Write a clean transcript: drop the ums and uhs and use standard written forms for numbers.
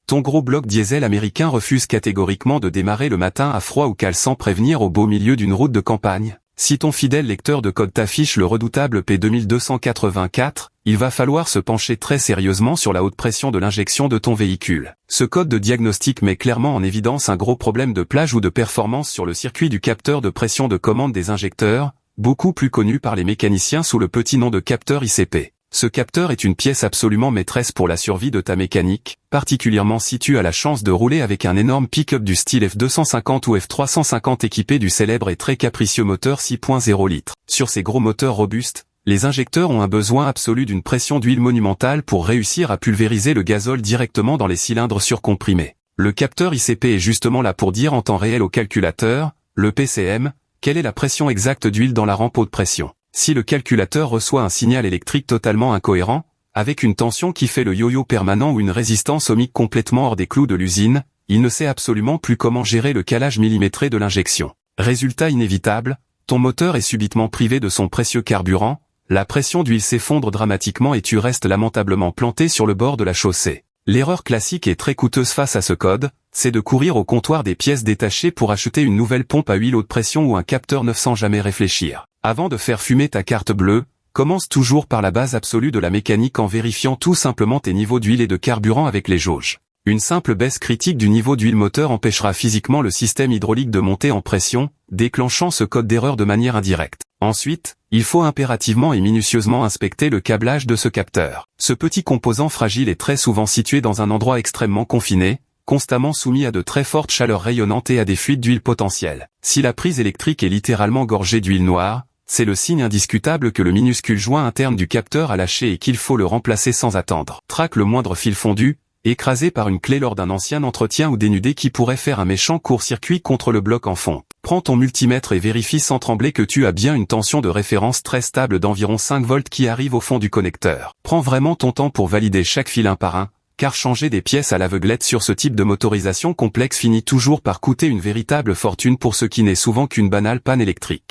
Ton gros bloc diesel américain refuse catégoriquement de démarrer le matin à froid ou cale sans prévenir au beau milieu d'une route de campagne. Si ton fidèle lecteur de code t'affiche le redoutable P2284, il va falloir se pencher très sérieusement sur la haute pression de l'injection de ton véhicule. Ce code de diagnostic met clairement en évidence un gros problème de plage ou de performance sur le circuit du capteur de pression de commande des injecteurs, beaucoup plus connu par les mécaniciens sous le petit nom de capteur ICP. Ce capteur est une pièce absolument maîtresse pour la survie de ta mécanique, particulièrement si tu as la chance de rouler avec un énorme pick-up du style F250 ou F350 équipé du célèbre et très capricieux moteur 6.0 litres. Sur ces gros moteurs robustes, les injecteurs ont un besoin absolu d'une pression d'huile monumentale pour réussir à pulvériser le gazole directement dans les cylindres surcomprimés. Le capteur ICP est justement là pour dire en temps réel au calculateur, le PCM, quelle est la pression exacte d'huile dans la rampe haute pression. Si le calculateur reçoit un signal électrique totalement incohérent, avec une tension qui fait le yo-yo permanent ou une résistance ohmique complètement hors des clous de l'usine, il ne sait absolument plus comment gérer le calage millimétré de l'injection. Résultat inévitable, ton moteur est subitement privé de son précieux carburant, la pression d'huile s'effondre dramatiquement et tu restes lamentablement planté sur le bord de la chaussée. L'erreur classique et très coûteuse face à ce code, c'est de courir au comptoir des pièces détachées pour acheter une nouvelle pompe à huile haute pression ou un capteur neuf sans jamais réfléchir. Avant de faire fumer ta carte bleue, commence toujours par la base absolue de la mécanique en vérifiant tout simplement tes niveaux d'huile et de carburant avec les jauges. Une simple baisse critique du niveau d'huile moteur empêchera physiquement le système hydraulique de monter en pression, déclenchant ce code d'erreur de manière indirecte. Ensuite, il faut impérativement et minutieusement inspecter le câblage de ce capteur. Ce petit composant fragile est très souvent situé dans un endroit extrêmement confiné, constamment soumis à de très fortes chaleurs rayonnantes et à des fuites d'huile potentielles. Si la prise électrique est littéralement gorgée d'huile noire, c'est le signe indiscutable que le minuscule joint interne du capteur a lâché et qu'il faut le remplacer sans attendre. Traque le moindre fil fondu, écrasé par une clé lors d'un ancien entretien ou dénudé qui pourrait faire un méchant court-circuit contre le bloc en fonte. Prends ton multimètre et vérifie sans trembler que tu as bien une tension de référence très stable d'environ 5 volts qui arrive au fond du connecteur. Prends vraiment ton temps pour valider chaque fil un par un, car changer des pièces à l'aveuglette sur ce type de motorisation complexe finit toujours par coûter une véritable fortune pour ce qui n'est souvent qu'une banale panne électrique.